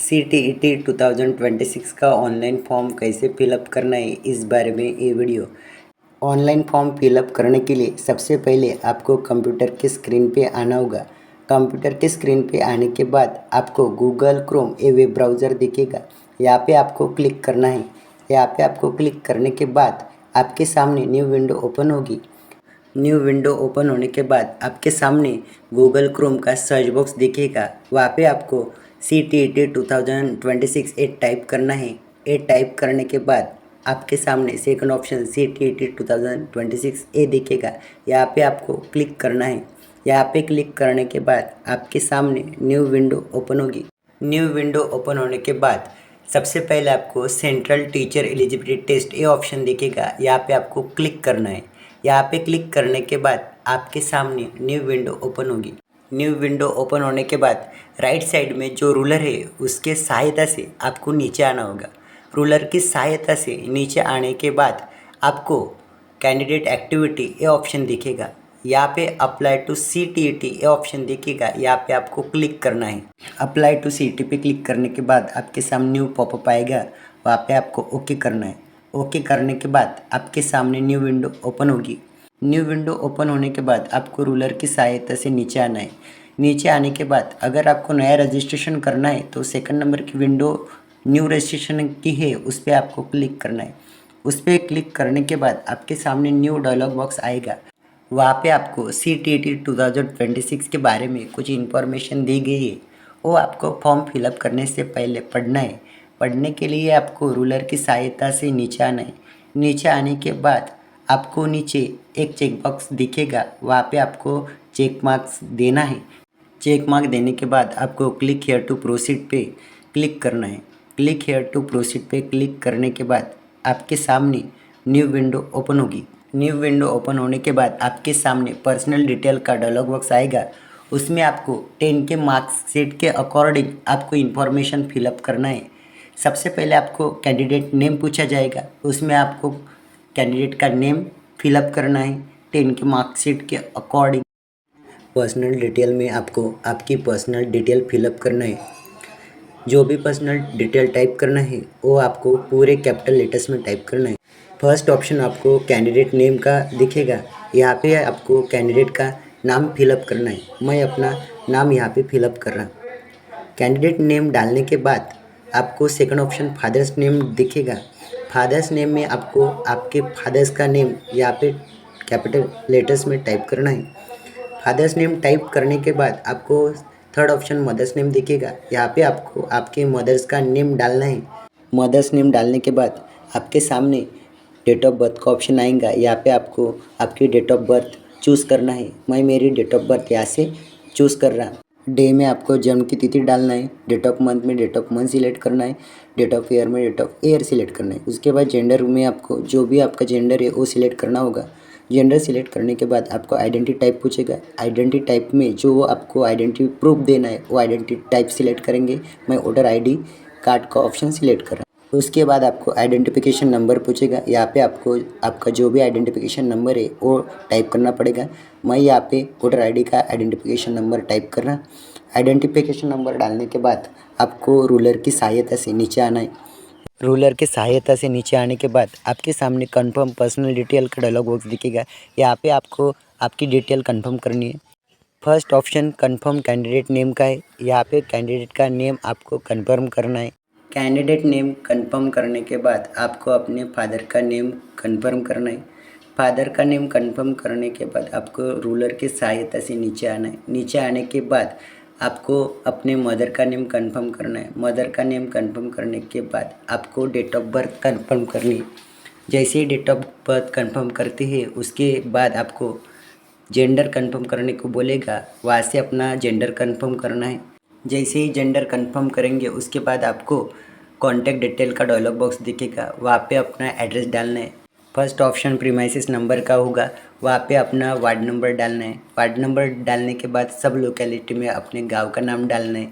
CTET 2026 का online form कैसे fill up करना है, इस बारे में ये वीडियो। ऑनलाइन फॉर्म फिलअप करने के लिए सबसे पहले आपको कंप्यूटर की स्क्रीन पे आना होगा। कंप्यूटर की स्क्रीन पे आने के बाद आपको गूगल क्रोम ये वेब ब्राउज़र दिखेगा, यहाँ पे आपको क्लिक करना है। यहाँ पे आपको क्लिक करने के बाद आपके सामने न्यू विंडो ओपन होगी। न्यू विंडो ओपन होने के बाद आपके सामने गूगल क्रोम का सर्च बॉक्स दिखेगा, वहाँ पे आपको CTET 2026 एट टाइप करना है। एट टाइप करने के बाद आपके सामने सेकंड ऑप्शन CTET 2026 ए दिखेगा, यहाँ पे आपको क्लिक करना है। यहाँ पे क्लिक करने के बाद आपके सामने न्यू विंडो ओपन होगी। न्यू विंडो ओपन होने के बाद सबसे पहले आपको सेंट्रल टीचर एलिजिबिलिटी टेस्ट ये ऑप्शन दिखेगा, यहाँ पे आपको क्लिक करना है। यहाँ पे क्लिक करने के बाद आपके सामने न्यू विंडो ओपन होगी। न्यू विंडो ओपन होने के बाद राइट साइड में जो रूलर है उसके सहायता से आपको नीचे आना होगा। रूलर की सहायता से नीचे आने के बाद आपको कैंडिडेट एक्टिविटी ये ऑप्शन दिखेगा, यहाँ पे अप्लाई टू CTET ये ऑप्शन दिखेगा, यहाँ पे आपको क्लिक करना है। अप्लाई टू CTET पे क्लिक करने के बाद आपके सामने न्यू पॉपअप आएगा, वहाँ पे आपको ओके करना है। ओके करने के बाद आपके सामने न्यू विंडो ओपन होगी। न्यू विंडो ओपन होने के बाद आपको रूलर की सहायता से नीचे आना है। नीचे आने के बाद अगर आपको नया रजिस्ट्रेशन करना है तो सेकंड नंबर की विंडो न्यू रजिस्ट्रेशन की है, उस पर आपको क्लिक करना है। उस पर क्लिक करने के बाद आपके सामने न्यू डायलॉग बॉक्स आएगा, वहाँ पे आपको CTET 2026 के बारे में कुछ इन्फॉर्मेशन दी गई है, वो आपको फॉर्म फिलअप करने से पहले पढ़ना है। पढ़ने के लिए आपको रूलर की सहायता से नीचे आना है। नीचे आने के बाद आपको नीचे एक चेक बॉक्स दिखेगा, वहाँ पे आपको चेक मार्क्स देना है। चेक मार्क देने के बाद आपको क्लिक हेयर टू प्रोसीड पे क्लिक करना है। क्लिक हेयर टू प्रोसीड पे क्लिक करने के बाद आपके सामने न्यू विंडो ओपन होगी। न्यू विंडो ओपन होने के बाद आपके सामने पर्सनल डिटेल का डायलॉग बॉक्स आएगा, उसमें आपको 10 के मार्क्स के अकॉर्डिंग आपको इन्फॉर्मेशन फिलअप करना है। सबसे पहले आपको कैंडिडेट नेम पूछा जाएगा, उसमें आपको कैंडिडेट का नेम फिलअप करना है 10 के मार्कशीट के अकॉर्डिंग। पर्सनल डिटेल में आपको आपकी पर्सनल डिटेल फिलअप करना है। जो भी पर्सनल डिटेल टाइप करना है वो आपको पूरे कैपिटल लेटर्स में टाइप करना है। फर्स्ट ऑप्शन आपको कैंडिडेट नेम का दिखेगा, यहाँ पे आपको कैंडिडेट का नाम फिलअप करना है। मैं अपना नाम यहाँ पे फिलअप कर रहा हूँ। कैंडिडेट नेम डालने के बाद आपको सेकंड ऑप्शन फादर्स नेम दिखेगा। फादर्स नेम में आपको आपके फादर्स का नेम यहाँ पे कैपिटल लेटर्स में टाइप करना है। फादर्स नेम टाइप करने के बाद आपको थर्ड ऑप्शन मदर्स नेम दिखेगा, यहाँ पे आपको आपके मदर्स का नेम डालना है। मदर्स नेम डालने के बाद आपके सामने डेट ऑफ बर्थ का ऑप्शन आएगा, यहाँ पे आपको आपकी डेट ऑफ बर्थ चूज़ करना है। मैं मेरी डेट ऑफ बर्थ यहाँ से चूज़ कर रहा। डे में आपको जन्म की तिथि डालना है, डेट ऑफ मंथ में डेट ऑफ मंथ सिलेक्ट करना है, डेट ऑफ ईयर में डेट ऑफ ईयर सिलेक्ट करना है। उसके बाद जेंडर में आपको जो भी आपका जेंडर है वो सिलेक्ट करना होगा। जेंडर सिलेक्ट करने के बाद आपको आइडेंटिटी टाइप पूछेगा। आइडेंटिटी टाइप में जो आपको आइडेंटिटी प्रूफ देना है वो आइडेंटिटी टाइप सिलेक्ट करेंगे। मैं वोटर ID कार्ड का ऑप्शन सिलेक्ट कर रहा हूँ। उसके बाद आपको आइडेंटिफिकेशन नंबर पूछेगा, यहाँ पे आपको आपका जो भी आइडेंटिफिकेशन नंबर है वो टाइप करना पड़ेगा। मैं यहाँ पे वोटर ID का आइडेंटिफिकेशन नंबर टाइप कर रहा। आइडेंटिफिकेशन नंबर डालने के बाद आपको रूलर की सहायता से नीचे आना है। रूलर की सहायता से नीचे आने के बाद आपके सामने कंफर्म पर्सनल डिटेल का डायलॉग बॉक्स दिखेगा, यहाँ पे आपको आपकी डिटेल कंफर्म करनी है। First option confirm candidate name का है, यहाँ पे कैंडिडेट का नेम आपको कंफर्म करना है। कैंडिडेट नेम कंफर्म करने के बाद आपको अपने फादर का नेम कंफर्म करना है। फादर का नेम कंफर्म करने के बाद आपको रूलर की सहायता से नीचे आना है। नीचे आने के बाद आपको अपने मदर का नेम कंफर्म करना है। मदर का नेम कंफर्म करने के बाद आपको डेट ऑफ बर्थ कंफर्म करनी है। जैसे ही डेट ऑफ बर्थ कंफर्म करते हैं उसके बाद आपको जेंडर कंफर्म करने को बोलेगा, वहाँ से अपना जेंडर कंफर्म करना है। जैसे ही जेंडर कंफर्म करेंगे उसके बाद आपको कॉन्टैक्ट डिटेल का डायलॉग बॉक्स दिखेगा, वहाँ पे अपना एड्रेस डालना है। फर्स्ट ऑप्शन प्रीमाइसिस नंबर का होगा, वहाँ पे अपना वार्ड नंबर डालना है। वार्ड नंबर डालने के बाद सब लोकेलिटी में अपने गांव का नाम डालना है।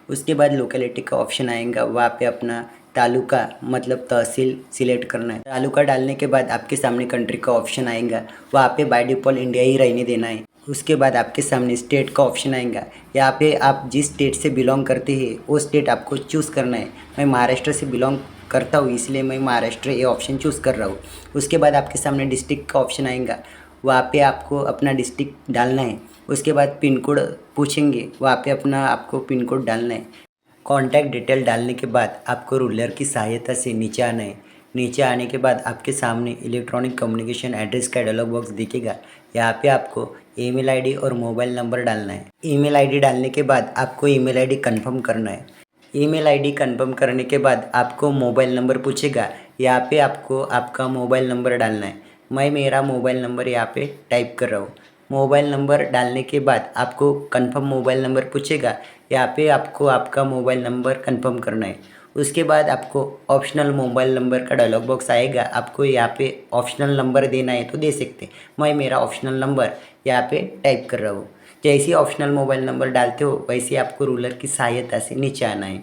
उसके बाद लोकेलिटी का ऑप्शन आएगा, वहाँ पे अपना तालुका मतलब तहसील सिलेक्ट करना है। तालुका डालने के बाद आपके सामने कंट्री का ऑप्शन आएगा, वहाँ पे बाय डिफ़ॉल्ट इंडिया ही रहने देना है। उसके बाद आपके सामने स्टेट का ऑप्शन आएगा। यहाँ पे आप जिस स्टेट से बिलोंग करते हैं वो स्टेट आपको चूज़ करना है। मैं महाराष्ट्र से बिलोंग करता हूँ इसलिए मैं महाराष्ट्र ये ऑप्शन चूज़ कर रहा हूँ। उसके बाद आपके सामने डिस्ट्रिक्ट का ऑप्शन आएगा, वहाँ पे आपको अपना डिस्ट्रिक्ट डालना है। उसके बाद पिन कोड पूछेंगे, वहाँ पे अपना आपको पिन कोड डालना है। कॉन्टैक्ट डिटेल डालने के बाद आपको रूलर की सहायता से नीचे आना है। नीचे आने के बाद आपके सामने इलेक्ट्रॉनिक कम्युनिकेशन एड्रेस का डायलॉग बॉक्स दिखेगा। यहाँ पे आपको ईमेल आईडी और मोबाइल नंबर डालना है। ईमेल आईडी डालने के बाद आपको ईमेल आईडी कंफर्म करना है। ईमेल आईडी कंफर्म करने के बाद आपको मोबाइल नंबर पूछेगा। यहाँ पे आपको आपका मोबाइल नंबर डालना है। मैं मेरा मोबाइल नंबर यहाँ पे टाइप कर रहा हूँ। मोबाइल नंबर डालने के बाद आपको कंफर्म मोबाइल नंबर पूछेगा। यहाँ पे आपको आपका मोबाइल नंबर कंफर्म करना है। उसके बाद आपको ऑप्शनल मोबाइल नंबर का डायलॉग बॉक्स आएगा। आपको यहाँ पे ऑप्शनल नंबर देना है तो दे सकते हैं। मैं मेरा ऑप्शनल नंबर यहाँ पे टाइप कर रहा हूँ। जैसे ही ऑप्शनल मोबाइल नंबर डालते हो वैसे आपको रूलर की सहायता से नीचे आना है।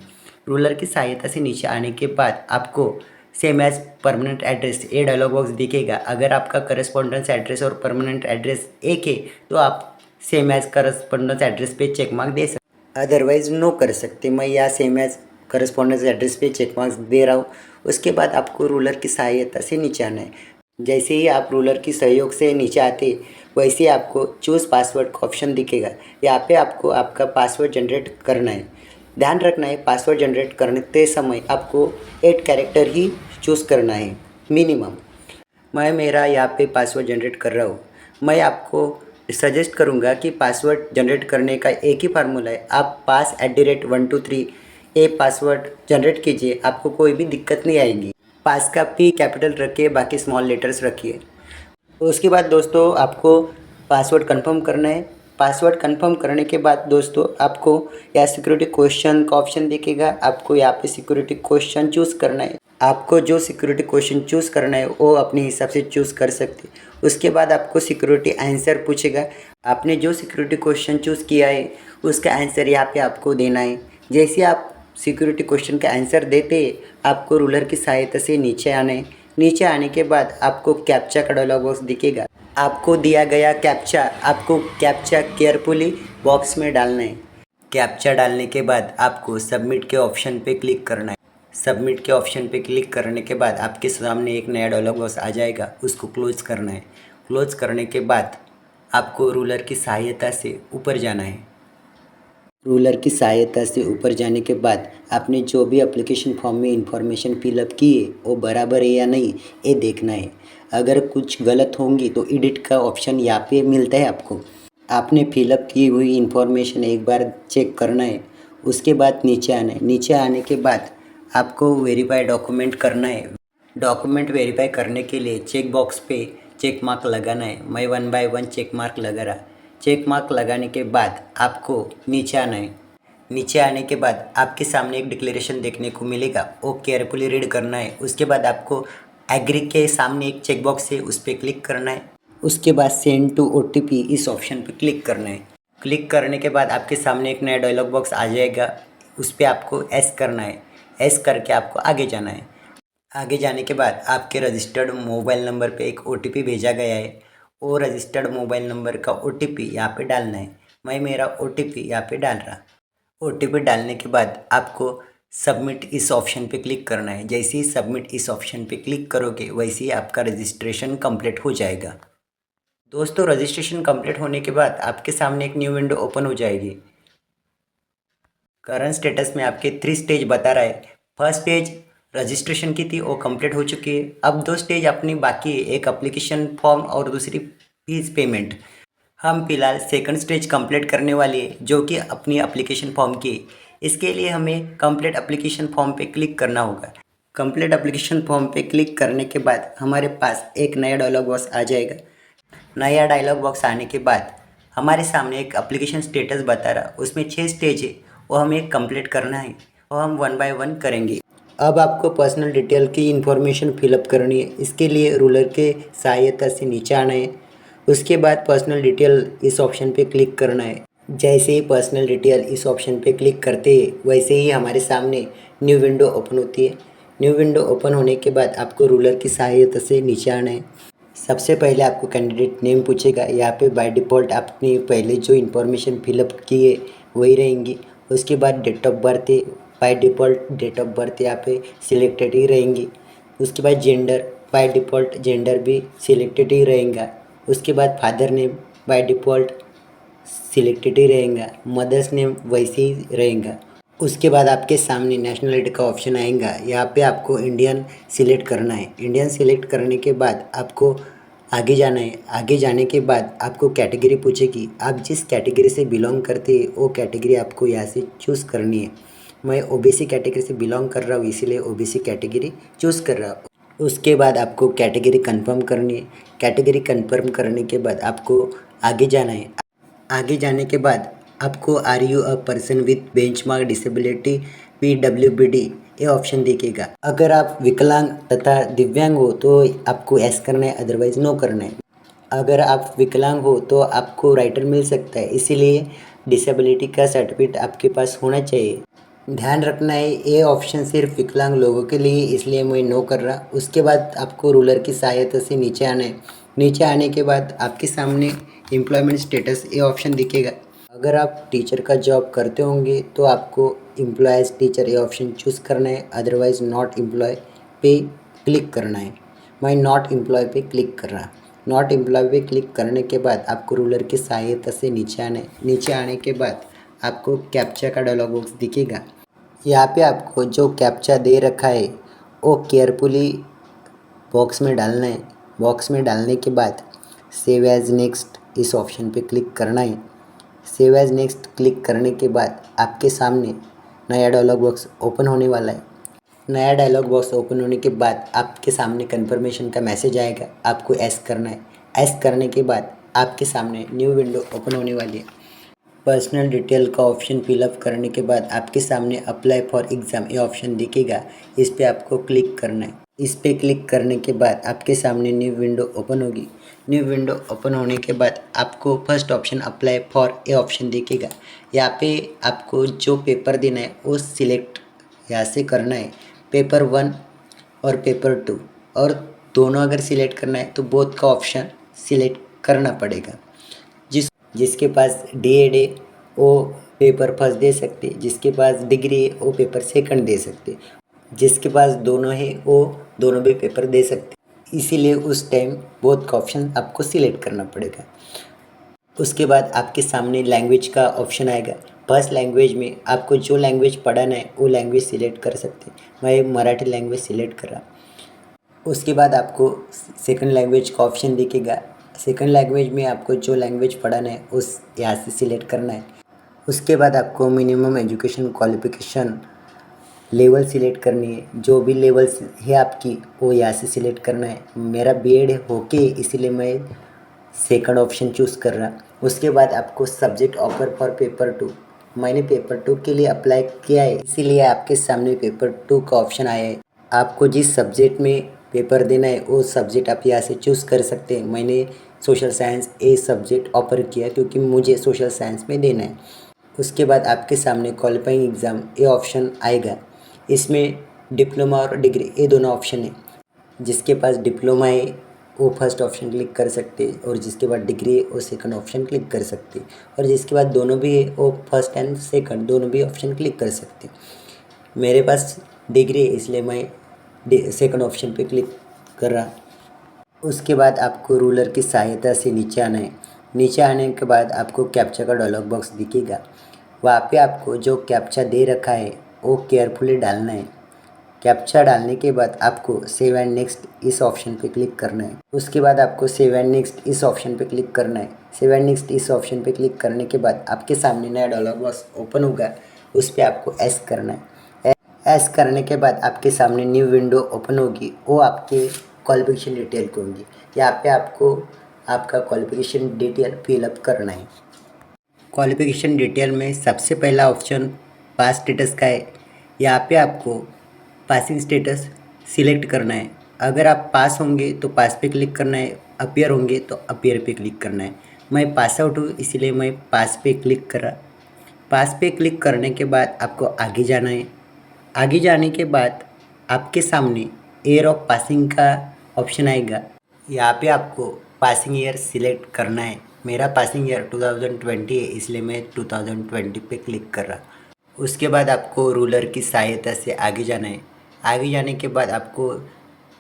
रूलर की सहायता से नीचे आने के बाद आपको सेम एज परमानेंट एड्रेस ये डायलॉग बॉक्स दिखेगा। अगर आपका करस्पॉन्डेंस एड्रेस और परमानेंट एड्रेस एक है तो आप सेम एज करस्पॉन्डेंस एड्रेस पे चेक मार्क दे सकते, अदरवाइज नो कर सकते। मैं यहाँ सेम एज करस्पॉन्डेंस एड्रेस पे चेक मार्क्स दे रहा हूँ। उसके बाद आपको रूलर की सहायता से नीचे आना है। जैसे ही आप रूलर की सहयोग से नीचे आते वैसे ही आपको चूज़ पासवर्ड का ऑप्शन दिखेगा। यहाँ पे आपको आपका पासवर्ड जनरेट करना है। ध्यान रखना है पासवर्ड जनरेट करते समय आपको 8 कैरेक्टर ही चूज़ करना है मिनिमम। मैं मेरा यहाँ पे पासवर्ड जनरेट कर रहा हूँ। मैं आपको सजेस्ट करूँगा कि पासवर्ड जनरेट करने का एक ही फार्मूला है। आप pass@123 ये पासवर्ड जनरेट कीजिए, आपको कोई भी दिक्कत नहीं आएगी। पास का पी कैपिटल रखिए, बाकी स्मॉल लेटर्स रखिए। उसके बाद दोस्तों आपको पासवर्ड कंफर्म करना है। पासवर्ड कंफर्म करने के बाद दोस्तों आपको यहाँ सिक्योरिटी क्वेश्चन का ऑप्शन दिखेगा। आपको यहाँ पे सिक्योरिटी क्वेश्चन चूज़ करना है। आपको जो सिक्योरिटी क्वेश्चन चूज़ करना है वो अपने हिसाब से चूज़ कर सकते। उसके बाद आपको सिक्योरिटी आंसर पूछेगा। आपने जो सिक्योरिटी क्वेश्चन चूज़ किया है उसका आंसर यहाँ पे आपको देना है। जैसे आप सिक्योरिटी क्वेश्चन का आंसर देते आपको रूलर की सहायता से नीचे आना है। नीचे आने के बाद आपको कैप्चा का डायलॉग बॉक्स दिखेगा। आपको दिया गया कैप्चा आपको कैप्चा केयरफुली बॉक्स में डालना है। कैप्चा डालने के बाद आपको सबमिट के ऑप्शन पे क्लिक करना है। सबमिट के ऑप्शन पे क्लिक करने के बाद आपके सामने एक नया डायलॉग बॉक्स आ जाएगा, उसको क्लोज करना है। क्लोज करने के बाद आपको रूलर की सहायता से ऊपर जाना है। रूलर की सहायता से ऊपर जाने के बाद आपने जो भी एप्लीकेशन फॉर्म में इंफॉर्मेशन फिलअप की है वो बराबर है या नहीं ये देखना है। अगर कुछ गलत होंगी तो एडिट का ऑप्शन यहाँ पे मिलता है आपको। आपने फिलअप की हुई इंफॉर्मेशन एक बार चेक करना है। उसके बाद नीचे आना है। नीचे आने के बाद आपको वेरीफाई डॉक्यूमेंट करना है। डॉक्यूमेंट वेरीफाई करने के लिए चेक बॉक्स पे चेक मार्क लगाना है। मैं 1 बाय 1 चेक मार्क लगा रहा। चेक मार्क लगाने के बाद आपको नीचे आना है। नीचे आने के बाद आपके सामने एक डिक्लेरेशन देखने को मिलेगा, वो केयरफुली रीड करना है। उसके बाद आपको एग्री के सामने एक चेक बॉक्स है उस पर क्लिक करना है। उसके बाद सेंड टू OTP इस ऑप्शन पे क्लिक करना है। क्लिक करने के बाद आपके सामने एक नया डायलॉग बॉक्स आ जाएगा, उस पर आपको एस करना है। एस करके आपको आगे जाना है। आगे जाने के बाद आपके रजिस्टर्ड मोबाइल नंबर पे एक OTP भेजा गया है। वो रजिस्टर्ड मोबाइल नंबर का OTP यहाँ पे डालना है। मैं मेरा OTP यहाँ पे डाल रहा। OTP डालने के बाद आपको सबमिट इस ऑप्शन पे क्लिक करना है। जैसे ही सबमिट इस ऑप्शन पे क्लिक करोगे वैसे ही आपका रजिस्ट्रेशन कंप्लीट हो जाएगा। दोस्तों रजिस्ट्रेशन कंप्लीट होने के बाद आपके सामने एक न्यू विंडो ओपन हो जाएगी। करंट स्टेटस में आपके 3 स्टेज बता रहा है। फर्स्ट स्टेज रजिस्ट्रेशन की थी वो कंप्लीट हो चुकी है। अब 2 स्टेज अपनी बाकी है, एक एप्लीकेशन फॉर्म और दूसरी फीस पेमेंट। हम फिलहाल सेकंड स्टेज कंप्लीट करने वाले हैं जो कि अपनी एप्लीकेशन फॉर्म की। इसके लिए हमें कंप्लीट एप्लीकेशन फॉर्म पे क्लिक करना होगा। कंप्लीट एप्लीकेशन फॉर्म पे क्लिक करने के बाद हमारे पास एक नया डायलॉग बॉक्स आ जाएगा। नया डायलॉग बॉक्स आने के बाद हमारे सामने एक एप्लीकेशन स्टेटस बता रहा, उसमें 6 स्टेज है, वो हमें कंप्लीट करना है। वो हम 1 बाय 1 करेंगे। अब आपको पर्सनल डिटेल की इन्फॉर्मेशन फिलअप करनी है। इसके लिए रूलर के सहायता से नीचे आना है। उसके बाद पर्सनल डिटेल इस ऑप्शन पे क्लिक करना है। जैसे ही पर्सनल डिटेल इस ऑप्शन पे क्लिक करते हैं वैसे ही हमारे सामने न्यू विंडो ओपन होती है। न्यू विंडो ओपन होने के बाद आपको रूलर की सहायता से नीचे आना है। सबसे पहले आपको कैंडिडेट नेम पूछेगा। यहाँ पे बाय डिफ़ॉल्ट आपने पहले जो इन्फॉर्मेशन फिलअप की है वही रहेंगी। उसके बाद डेट ऑफ बर्थ है, by default date of birth यहाँ पे सिलेक्टेड ही रहेंगी। उसके बाद जेंडर, बाय डिफ़ॉल्ट जेंडर भी सिलेक्टेड ही रहेगा। उसके बाद father name by default selected ही रहेगा। मदर्स नेम वैसे ही रहेगा। उसके बाद आपके सामने नेशनलिटी का ऑप्शन आएगा। यहाँ पे आपको इंडियन सिलेक्ट करना है। इंडियन सिलेक्ट करने के बाद आपको आगे जाना है। आगे जाने के बाद आपको कैटेगरी पूछेगी। आप जिस कैटेगरी से बिलोंग करते हैं वो कैटेगरी आपको यहाँ से चूज़ करनी है। मैं ओबीसी कैटेगरी से बिलोंग कर रहा हूँ, इसीलिए ओबीसी कैटेगरी चूज़ कर रहा हूँ। उसके बाद आपको कैटेगरी कंफर्म करनी है। कैटेगरी कंफर्म करने के बाद आपको आगे जाना है। आगे जाने के बाद आपको are you a person with benchmark disability PWBD ये ऑप्शन दिखेगा। अगर आप विकलांग तथा दिव्यांग हो तो आपको एस करना है, अदरवाइज़ नो करना है। अगर आप विकलांग हो तो आपको राइटर मिल सकता है, इसीलिए डिसेबिलिटी का सर्टिफिकेट आपके पास होना चाहिए। ध्यान रखना है ये ऑप्शन सिर्फ विकलांग लोगों के लिए, इसलिए मैं नो कर रहा। उसके बाद आपको रूलर की सहायता से नीचे आना है। नीचे आने के बाद आपके सामने एम्प्लॉयमेंट स्टेटस ये ऑप्शन दिखेगा। अगर आप टीचर का जॉब करते होंगे तो आपको एम्प्लॉय टीचर ये ऑप्शन चूज़ करना है, अदरवाइज़ नॉट एम्प्लॉय पे क्लिक करना है। मैं नॉट एम्प्लॉय पे क्लिक कर रहा। नॉट एम्प्लॉय पे क्लिक करने के बाद आपको रूलर की सहायता से नीचे आना है। नीचे आने के बाद आपको कैप्चा का डायलॉग बॉक्स दिखेगा। यहाँ पे आपको जो कैप्चा दे रखा है वो केयरफुली बॉक्स में डालना है। बॉक्स में डालने के बाद सेव एज़ नेक्स्ट इस ऑप्शन पे क्लिक करना है। सेव एज़ नेक्स्ट क्लिक करने के बाद आपके सामने नया डायलॉग बॉक्स ओपन होने वाला है। नया डायलॉग बॉक्स ओपन होने के बाद आपके सामने कन्फर्मेशन का मैसेज आएगा। आपको एस करना है। एस करने के बाद आपके सामने न्यू विंडो ओपन होने वाली है। पर्सनल डिटेल का ऑप्शन फिलअप करने के बाद आपके सामने अप्लाई फॉर एग्ज़ाम ये ऑप्शन दिखेगा। इस पर आपको क्लिक करना है। इस पर क्लिक करने के बाद आपके सामने न्यू विंडो ओपन होगी। न्यू विंडो ओपन होने के बाद आपको फर्स्ट ऑप्शन अप्लाई फॉर ये ऑप्शन दिखेगा। यहाँ पे आपको जो पेपर देना है वो सिलेक्ट यहाँ से करना है, पेपर 1 और पेपर 2, और दोनों अगर सिलेक्ट करना है तो बोथ का ऑप्शन सिलेक्ट करना पड़ेगा। जिसके पास DED है वो पेपर फर्स्ट दे सकते, जिसके पास डिग्री है वो पेपर सेकंड दे सकते, जिसके पास दोनों है वो दोनों भी पेपर दे सकते। इसीलिए उस टाइम बोथ का ऑप्शन आपको सिलेक्ट करना पड़ेगा। उसके बाद आपके सामने लैंग्वेज का ऑप्शन आएगा। फर्स्ट लैंग्वेज में आपको जो लैंग्वेज पढ़ना है वो लैंग्वेज सिलेक्ट कर सकते। मैं मराठी लैंग्वेज सिलेक्ट करा। उसके बाद आपको सेकंड लैंग्वेज का ऑप्शन दिखेगा। सेकंड लैंग्वेज में आपको जो लैंग्वेज पढ़ना है उस यहाँ से सिलेक्ट करना है। उसके बाद आपको minimum education qualification level select करनी है। जो भी लेवल्स है आपकी वो यहाँ से सिलेक्ट करना है। मेरा BEd होके इसीलिए मैं सेकंड ऑप्शन चूज़ कर रहा। उसके बाद आपको सब्जेक्ट ऑफर फॉर पेपर 2, मैंने पेपर 2 के लिए अप्लाई किया है, इसीलिए आपके सामने पेपर 2 का ऑप्शन आया है। आपको जिस सब्जेक्ट में पेपर देना है वो सब्जेक्ट आप यहाँ से चूज़ कर सकते हैं। मैंने social science a subject offer किया क्योंकि मुझे सोशल साइंस में देना है। उसके बाद आपके सामने क्वालिफाइंग एग्ज़ाम ये ऑप्शन आएगा। इसमें डिप्लोमा और डिग्री ये दोनों ऑप्शन है। जिसके पास डिप्लोमा है वो फर्स्ट ऑप्शन क्लिक कर सकते, और जिसके बाद डिग्री है वो सेकंड ऑप्शन क्लिक कर सकते, और जिसके बाद दोनों भी है वो फर्स्ट एंड सेकंड दोनों भी ऑप्शन क्लिक कर सकते। मेरे पास डिग्री है इसलिए मैं सेकंड ऑप्शन पे क्लिक कर रहा। उसके बाद आपको रूलर की सहायता से नीचे आना है। नीचे आने के बाद आपको कैप्चा का डायलॉग बॉक्स दिखेगा। वहाँ पे आपको जो कैप्चा दे रखा है वो केयरफुली डालना है। कैप्चा डालने के बाद आपको सेव एंड नेक्स्ट इस ऑप्शन पे क्लिक करना है। उसके बाद आपको सेव एंड नेक्स्ट इस ऑप्शन पे क्लिक करना है। सेव एंड नेक्स्ट इस ऑप्शन पे क्लिक करने के बाद आपके सामने नया डायलॉग बॉक्स ओपन होगा। उस पर आपको एस करना है। एस करने के बाद आपके सामने न्यू विंडो ओपन होगी। वो आपके क्वालिफिकेशन डिटेल की होंगी। यहाँ पे आपको आपका क्वालिफिकेशन डिटेल फिलअप करना है। क्वालिफिकेशन डिटेल में सबसे पहला ऑप्शन पास स्टेटस का है। यहाँ पे आपको पासिंग स्टेटस सिलेक्ट करना है। अगर आप पास होंगे तो पास पे क्लिक करना है, अपीयर होंगे तो अपीयर पे क्लिक करना है। मैं पास आउट हूँ इसलिए मैं पास पे क्लिक करा। पास पे क्लिक करने के बाद आपको आगे जाना है। आगे जाने के बाद आपके सामने ईयर ऑफ पासिंग का ऑप्शन आएगा। यहाँ पे आपको पासिंग ईयर सिलेक्ट करना है। मेरा पासिंग ईयर 2020 है, इसलिए मैं 2020 पे क्लिक कर रहा। उसके बाद आपको रूलर की सहायता से आगे जाना है। आगे जाने के बाद आपको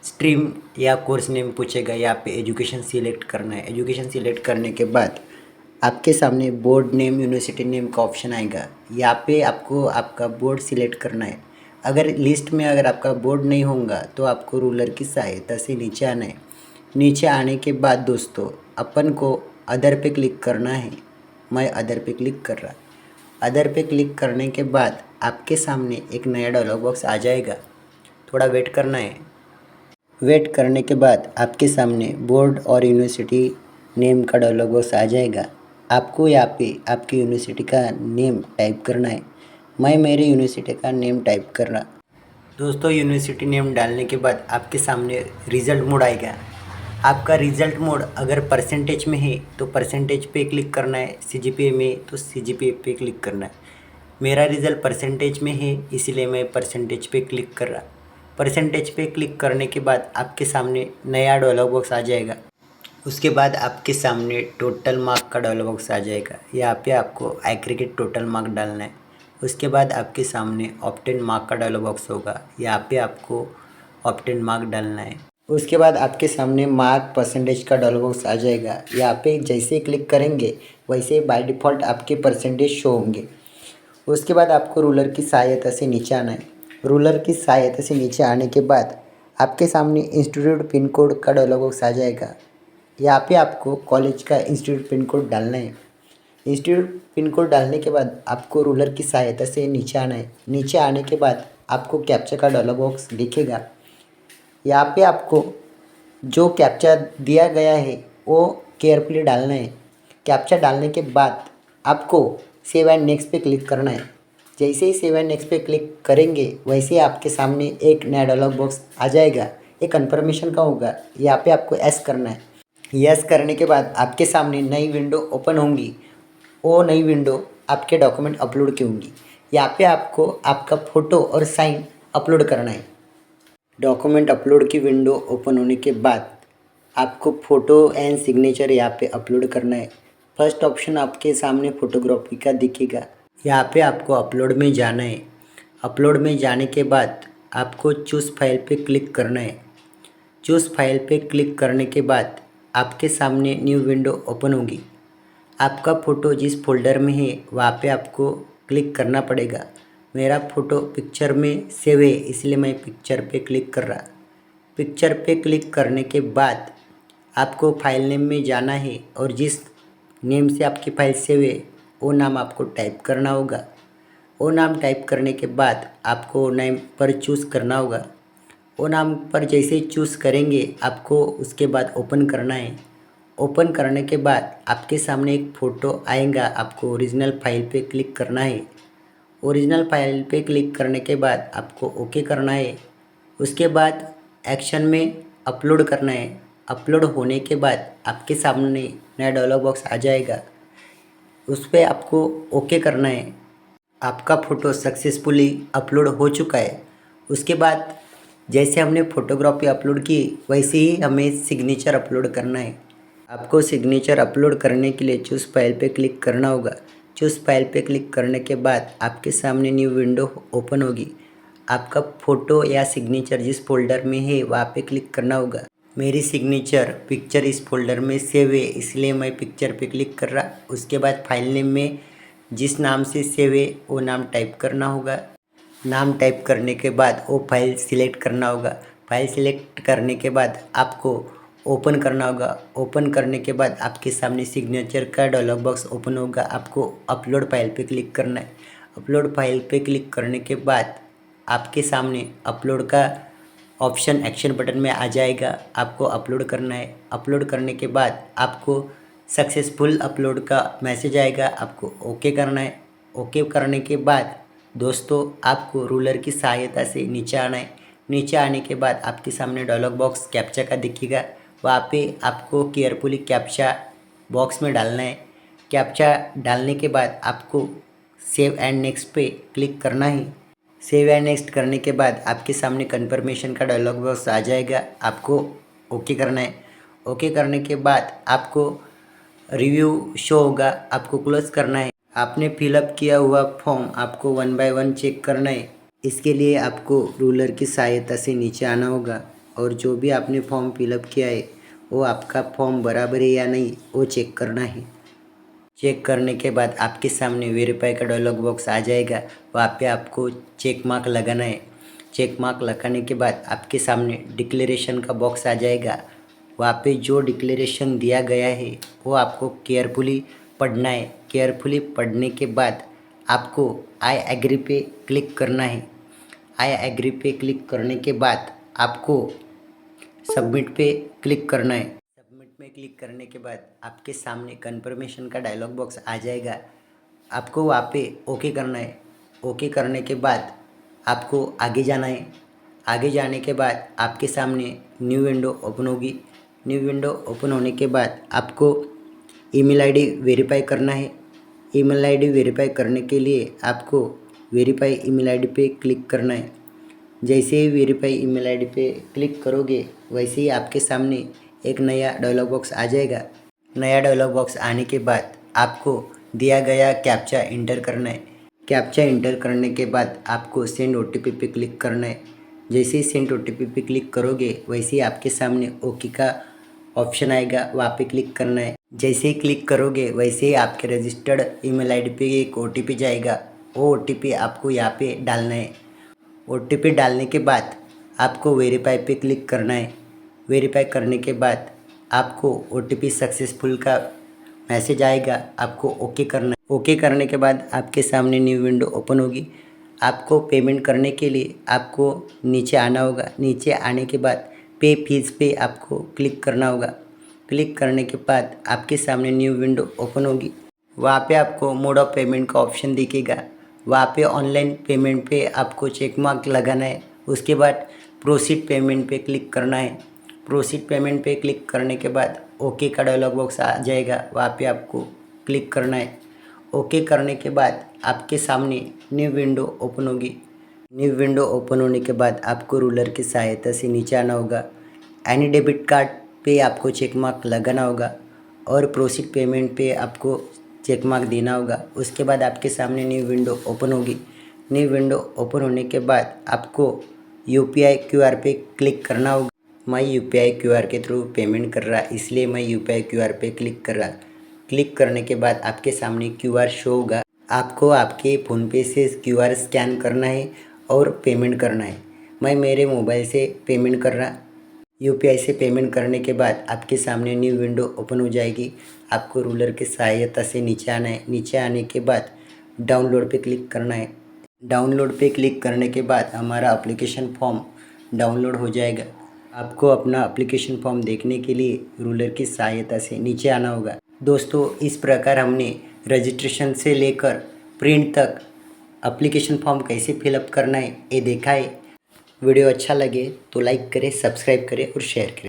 स्ट्रीम या कोर्स नेम पूछेगा, यहाँ पे एजुकेशन सिलेक्ट करना है। एजुकेशन सिलेक्ट करने के बाद आपके सामने बोर्ड नेम, यूनिवर्सिटी नेम का ऑप्शन आएगा। यहाँ पे आपको आपका बोर्ड सिलेक्ट करना है। अगर लिस्ट में अगर आपका बोर्ड नहीं होगा तो आपको रूलर की सहायता से नीचे आना है। नीचे आने के बाद दोस्तों अपन को अदर पे क्लिक करना है। मैं अदर पे क्लिक कर रहा। अदर पे क्लिक करने के बाद आपके सामने एक नया डायलॉग बॉक्स आ जाएगा। थोड़ा वेट करना है। वेट करने के बाद आपके सामने बोर्ड और यूनिवर्सिटी नेम का डायलॉग बॉक्स आ जाएगा। आपको यहाँ पे आपकी यूनिवर्सिटी का नेम टाइप करना है। मैं मेरी यूनिवर्सिटी का नेम टाइप कर रहा। दोस्तों यूनिवर्सिटी नेम डालने के बाद आपके सामने रिज़ल्ट मोड आएगा। आपका रिज़ल्ट मोड अगर परसेंटेज में है तो परसेंटेज पे क्लिक करना है, सीजीपीए में तो सीजीपीए पे क्लिक करना है। मेरा रिज़ल्ट परसेंटेज में है, इसलिए मैं परसेंटेज पे क्लिक कर रहा। परसेंटेज पे क्लिक करने के बाद आपके सामने नया डायलॉग बॉक्स आ जाएगा। उसके बाद आपके सामने टोटल मार्क का डायलॉग बॉक्स आ जाएगा। यहाँ पे आपको एग्रीगेट टोटल मार्क डालना है। उसके बाद आपके सामने ऑब्टेन मार्क का डायलॉग बॉक्स होगा। यहाँ पे आपको ऑब्टेन मार्क डालना है। उसके बाद आपके सामने मार्क परसेंटेज का डायलॉग बॉक्स आ जाएगा। यहाँ पे जैसे ही क्लिक करेंगे वैसे बाय डिफ़ॉल्ट आपके परसेंटेज शो होंगे। उसके बाद आपको रूलर की सहायता से नीचे आना है। रूलर की सहायता से नीचे आने के बाद आपके सामने इंस्टीट्यूट पिन कोड का डायलॉग बॉक्स आ जाएगा। यहाँ पे आपको कॉलेज का इंस्टीट्यूट पिन कोड डालना है। इंस्टीट्यूट पिन कोड डालने के बाद आपको रूलर की सहायता से नीचे आना है। नीचे आने के बाद आपको कैप्चा का डायलॉग बॉक्स दिखेगा। यहाँ पे आपको जो कैप्चा दिया गया है वो केयरफुली डालना है। कैप्चा डालने के बाद आपको सेव एंड नेक्स्ट पे क्लिक करना है। जैसे ही सेव एंड नेक्स्ट पे क्लिक करेंगे वैसे ही आपके सामने एक नया डायलॉग बॉक्स आ जाएगा। एक कन्फर्मेशन का होगा। यहाँ पे आपको एस करना है। यस करने के बाद आपके सामने नई विंडो ओपन होंगी। वो नई विंडो आपके डॉक्यूमेंट अपलोड की होंगी। यहाँ पे आपको आपका फ़ोटो और साइन अपलोड करना है। डॉक्यूमेंट अपलोड की विंडो ओपन होने के बाद आपको फ़ोटो एंड सिग्नेचर यहाँ पे अपलोड करना है। फर्स्ट ऑप्शन आपके सामने फ़ोटोग्राफी का दिखेगा। यहाँ पे आपको अपलोड में जाना है। अपलोड में जाने के बाद आपको चूज़ फाइल पे क्लिक करना है। चूज़ फाइल पे क्लिक करने के बाद आपके सामने न्यू विंडो ओपन होगी। आपका फ़ोटो जिस फोल्डर में है वहाँ पे आपको क्लिक करना पड़ेगा। मेरा फ़ोटो पिक्चर में सेव है, इसलिए मैं पिक्चर पे क्लिक कर रहा। पिक्चर पे क्लिक करने के बाद आपको फाइल नेम में जाना है और जिस नेम से आपकी फ़ाइल सेव है वो नाम आपको टाइप करना होगा। वो नाम टाइप करने के बाद आपको नेम पर चूज़ करना होगा। वो नाम पर जैसे ही चूज़ करेंगे आपको उसके बाद ओपन करना है। ओपन करने के बाद आपके सामने एक फ़ोटो आएगा। आपको ओरिजिनल फाइल पे क्लिक करना है। ओरिजिनल फाइल पे क्लिक करने के बाद आपको ओके करना है। उसके बाद एक्शन में अपलोड करना है। अपलोड होने के बाद आपके सामने नया डायलॉग बॉक्स आ जाएगा। उस पर आपको ओके करना है। आपका फ़ोटो सक्सेसफुली अपलोड हो चुका है। उसके बाद जैसे हमने फ़ोटोग्राफी अपलोड की वैसे ही हमें सिग्नेचर अपलोड करना है। आपको सिग्नेचर अपलोड करने के लिए चूज़ फाइल पे क्लिक करना होगा। चूज़ फाइल पे क्लिक करने के बाद आपके सामने न्यू विंडो ओपन होगी। आपका फ़ोटो या सिग्नेचर जिस फोल्डर में है वहाँ पे क्लिक करना होगा। मेरी सिग्नेचर पिक्चर इस फोल्डर में सेव है, इसलिए मैं पिक्चर पे क्लिक कर रहा। उसके बाद फाइल नेम में जिस नाम से सेव है वो नाम टाइप करना होगा। नाम टाइप करने के बाद वो फाइल सिलेक्ट करना होगा। फाइल सिलेक्ट करने के बाद आपको ओपन करना होगा। ओपन करने के बाद आपके सामने सिग्नेचर का डायलॉग बॉक्स ओपन होगा। आपको अपलोड फाइल पे क्लिक करना है। अपलोड फाइल पे क्लिक करने के बाद आपके सामने अपलोड का ऑप्शन एक्शन बटन में आ जाएगा। आपको अपलोड करना है। अपलोड करने के बाद आपको सक्सेसफुल अपलोड का मैसेज आएगा। आपको ओके करना है। ओके करने के बाद दोस्तों आपको रूलर की सहायता से नीचे आना है। नीचे आने के बाद आपके सामने डायलॉग बॉक्स कैप्चा का दिखेगा। वहाँ पे आपको केयरफुली कैप्चा बॉक्स में डालना है। कैप्चा डालने के बाद आपको सेव एंड नेक्स्ट पे क्लिक करना है। सेव एंड नेक्स्ट करने के बाद आपके सामने कन्फर्मेशन का डायलॉग बॉक्स आ जाएगा। आपको ओके करना है। ओके करने के बाद आपको रिव्यू शो होगा, आपको क्लोज करना है। आपने फिलअप किया हुआ फॉर्म आपको 1 बाय 1 चेक करना है। इसके लिए आपको रूलर की सहायता से नीचे आना होगा और जो भी आपने फॉर्म फिलअप किया है वो आपका फॉर्म बराबर है या नहीं वो चेक करना है। चेक करने के बाद आपके सामने वेरीफाई का डायलॉग बॉक्स आ जाएगा, वहाँ पे आपको चेक मार्क लगाना है। चेक मार्क लगाने के बाद आपके सामने डिक्लेरेशन का बॉक्स आ जाएगा, वहाँ पे जो डिक्लेरेशन दिया गया है वो आपको केयरफुली पढ़ना है। केयरफुली पढ़ने के बाद आपको आई एग्री पे क्लिक करना है। आई एग्री पे क्लिक करने के बाद आपको सबमिट पे क्लिक करना है। सबमिट में क्लिक करने के बाद आपके सामने कन्फर्मेशन का डायलॉग बॉक्स आ जाएगा, आपको वहाँ पे ओके करना है। ओके करने के बाद आपको आगे जाना है। आगे जाने के बाद आपके सामने न्यू विंडो ओपन होगी। न्यू विंडो ओपन होने के बाद आपको ईमेल आईडी वेरीफाई करना है। ईमेल आईडी वेरीफाई करने के लिए आपको वेरीफाई ईमेल आईडी पे क्लिक करना है। जैसे ही वेरीफाई ईमेल आईडी पे क्लिक करोगे वैसे ही आपके सामने एक नया डायलॉग बॉक्स आ जाएगा। नया डायलॉग बॉक्स आने के बाद आपको दिया गया कैप्चा इंटर करना है। कैप्चा इंटर करने के बाद आपको सेंड ओटीपी पे क्लिक करना है। जैसे ही सेंड ओटीपी पे क्लिक करोगे वैसे ही आपके सामने ओके का ऑप्शन आएगा, वहाँ पे क्लिक करना है। जैसे ही क्लिक करोगे वैसे ही आपके रजिस्टर्ड ईमेल आईडी पे एक ओटीपी जाएगा, वो ओटीपी आपको यहाँ पे डालना है। ओटीपी डालने के बाद आपको वेरीफाई पे क्लिक करना है। वेरीफाई करने के बाद आपको ओटीपी सक्सेसफुल का मैसेज आएगा, आपको ओके करना है। ओके करने के बाद आपके सामने न्यू विंडो ओपन होगी। आपको पेमेंट करने के लिए आपको नीचे आना होगा। नीचे आने के बाद पे फीस पे आपको क्लिक करना होगा। क्लिक करने के बाद आपके सामने न्यू विंडो ओपन होगी। वहाँ पे आपको मोड ऑफ पेमेंट का ऑप्शन दिखेगा, वहाँ पे ऑनलाइन पेमेंट पे आपको चेक मार्क लगाना है। उसके बाद प्रोसीड पेमेंट पे क्लिक करना है। प्रोसीड पेमेंट पे क्लिक करने के बाद ओके का डायलॉग बॉक्स आ जाएगा, वहाँ पे आपको क्लिक करना है। ओके करने के बाद आपके सामने न्यू विंडो ओपन होगी। न्यू विंडो ओपन होने के बाद आपको रूलर की सहायता से नीचे आना होगा। एनी डेबिट कार्ड पे आपको चेक मार्क लगाना होगा और प्रोसीड पेमेंट पे आपको चेक मार्क देना होगा। उसके बाद आपके सामने न्यू विंडो ओपन होगी। न्यू विंडो ओपन होने के बाद आपको यूपीआई क्यूआर पे क्लिक करना होगा। मैं यूपीआई क्यूआर के थ्रू पेमेंट कर रहा, इसलिए मैं यूपीआई क्यूआर पे क्लिक कर रहा। क्लिक करने के बाद आपके सामने क्यूआर शो होगा। आपको आपके फ़ोनपे से क्यूआर स्कैन करना है और पेमेंट करना है। मैं मेरे मोबाइल से पेमेंट कर रहा। यूपीआई से पेमेंट करने के बाद आपके सामने न्यू विंडो ओपन हो जाएगी। आपको रूलर की सहायता से नीचे आना है। नीचे आने के बाद डाउनलोड पे क्लिक करना है। डाउनलोड पे क्लिक करने के बाद हमारा एप्लीकेशन फॉर्म डाउनलोड हो जाएगा। आपको अपना एप्लीकेशन फॉर्म देखने के लिए रूलर की सहायता से नीचे आना होगा। दोस्तों, इस प्रकार हमने रजिस्ट्रेशन से लेकर प्रिंट तक एप्लीकेशन फॉर्म कैसे फिलअप करना है ये देखा है। वीडियो अच्छा लगे तो लाइक करें, सब्सक्राइब करें और शेयर करें।